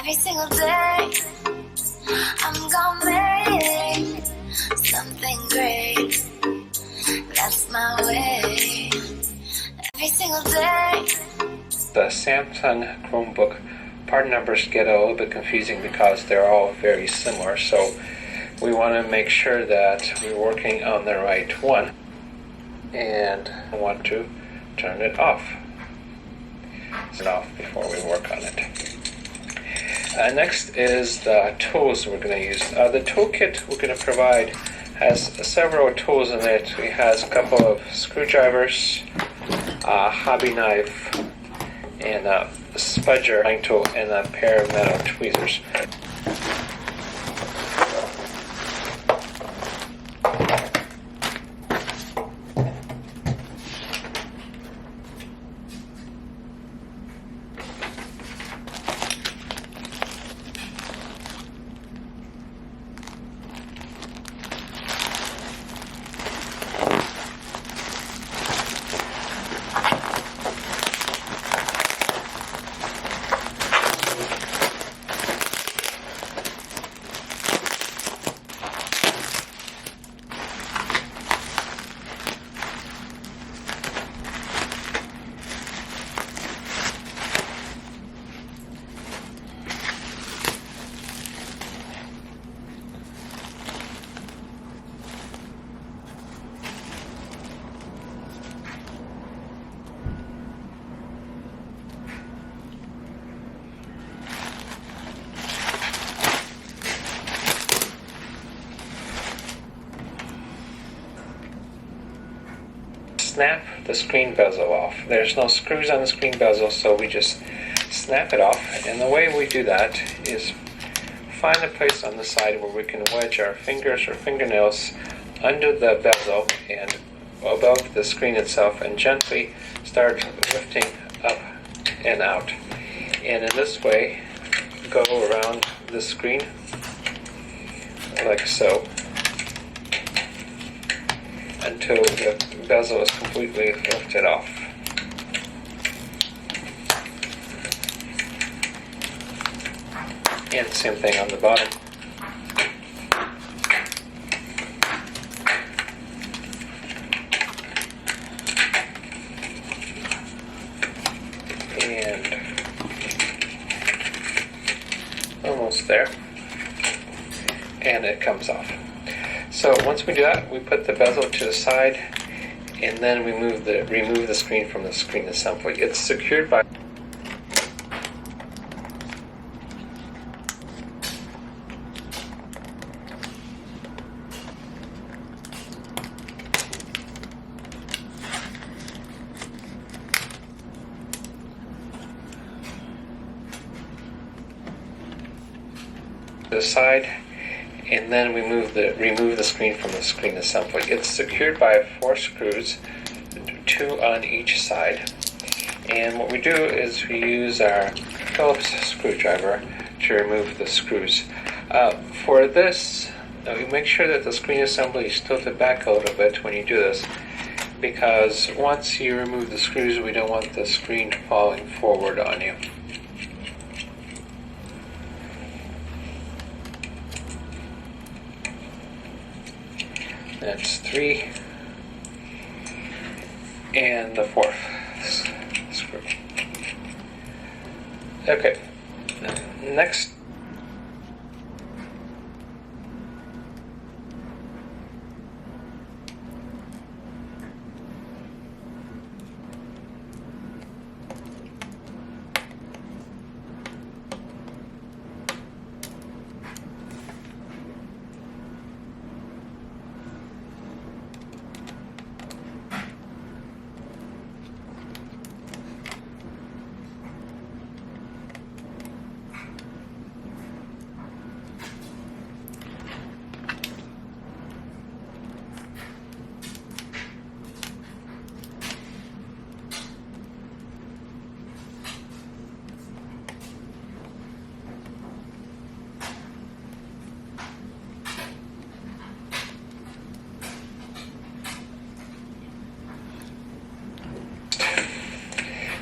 Every single day, I'm gonna make something great. That's my way. Every single day. The Samsung Chromebook part numbers get a little bit confusing because they're all very similar, so we want to make sure that we're working on the right one, and I want to turn it off. Turn it off before we work on it. Next is the tools we're going to use. The toolkit we're going to provide has several tools in it. It has a couple of screwdrivers, a hobby knife, and a spudger tool, and a pair of metal tweezers. Snap the screen bezel off. There's no screws on the screen bezel, so we just snap it off. And the way we do that is find a place on the side where we can wedge our fingers or fingernails under the bezel and above the screen itself, and gently start lifting up and out. And in this way, go around the screen like so, until the bezel is completely lifted off. And same thing on the bottom. And almost there. And it comes off. So once we do that, we put the bezel to the side, and then we remove the screen from the screen assembly. It's secured by the side, and then we remove the screen from the screen assembly. It's secured by 4 screws, 2 on each side. And what we do is we use our Phillips screwdriver to remove the screws. For this, you make sure that the screen assembly is tilted back a little bit when you do this, because once you remove the screws, we don't want the screen falling forward on you. That's 3, and the 4th screw. Okay, next.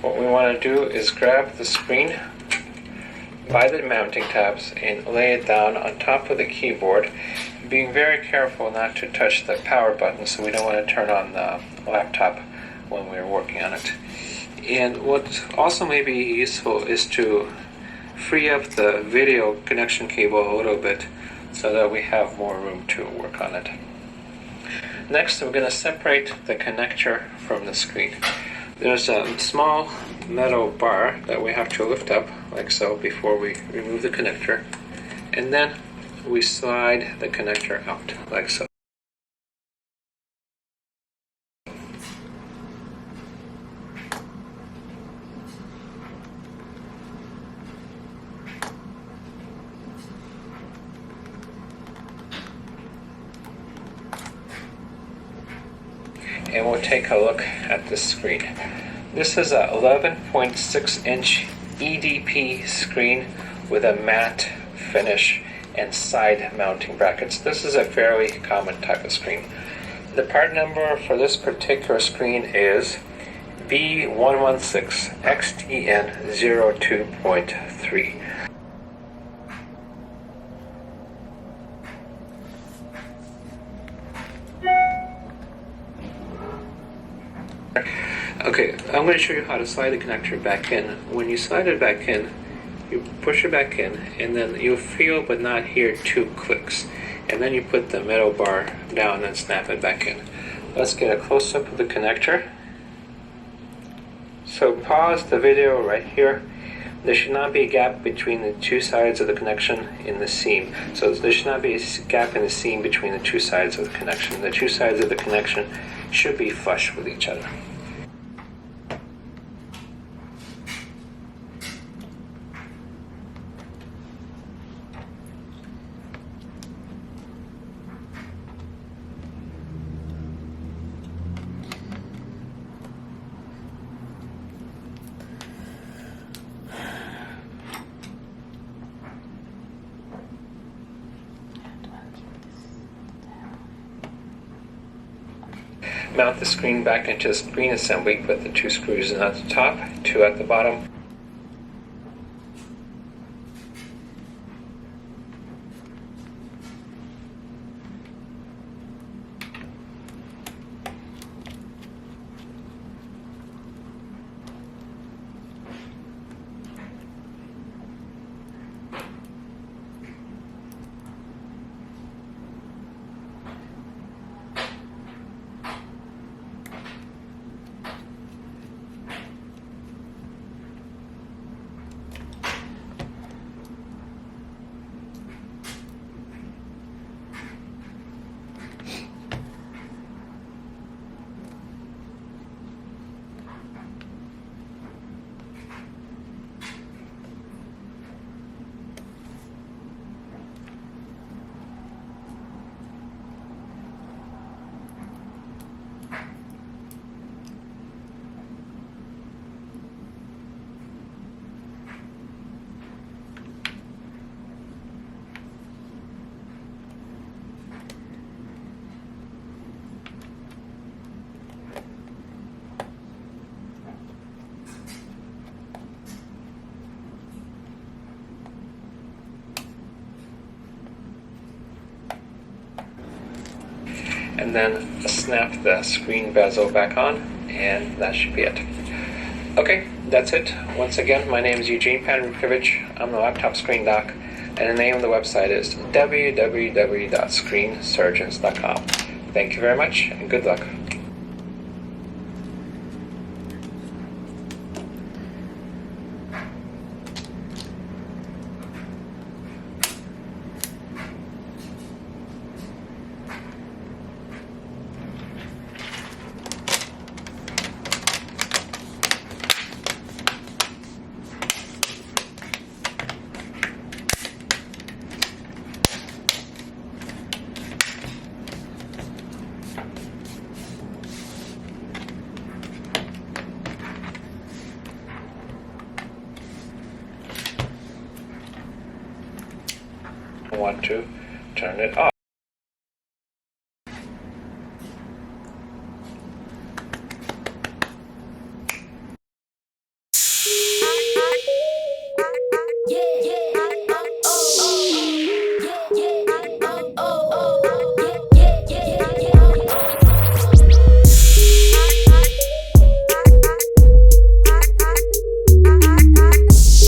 What we want to do is grab the screen, by the mounting tabs and lay it down on top of the keyboard, being very careful not to touch the power button, so we don't want to turn on the laptop when we're working on it. And what also may be useful is to free up the video connection cable a little bit so that we have more room to work on it. Next, we're going to separate the connector from the screen. There's a small metal bar that we have to lift up like so before we remove the connector, and then we slide the connector out like so. And we'll take a look at this screen. This is a 11.6-inch EDP screen with a matte finish and side mounting brackets. This is a fairly common type of screen. The part number for this particular screen is B116XTN02.3. Okay, I'm going to show you how to slide the connector back in. When you slide it back in, you push it back in, and then you'll feel but not hear 2 clicks. And then you put the metal bar down and snap it back in. Let's get a close-up of the connector. So pause the video right here. There should not be a gap between the 2 sides of the connection in the seam. So there should not be a gap in the seam between the 2 sides of the connection. The 2 sides of the connection should be flush with each other. Mount the screen back into the screen assembly. Put the 2 screws in at the top, 2 at the bottom. And then snap the screen bezel back on, and that should be it. Okay, that's it. Once again, my name is Eugene Panrukevich. I'm the laptop screen doc, and the name of the website is www.screensurgeons.com. Thank you very much, and good luck. Want to turn it off.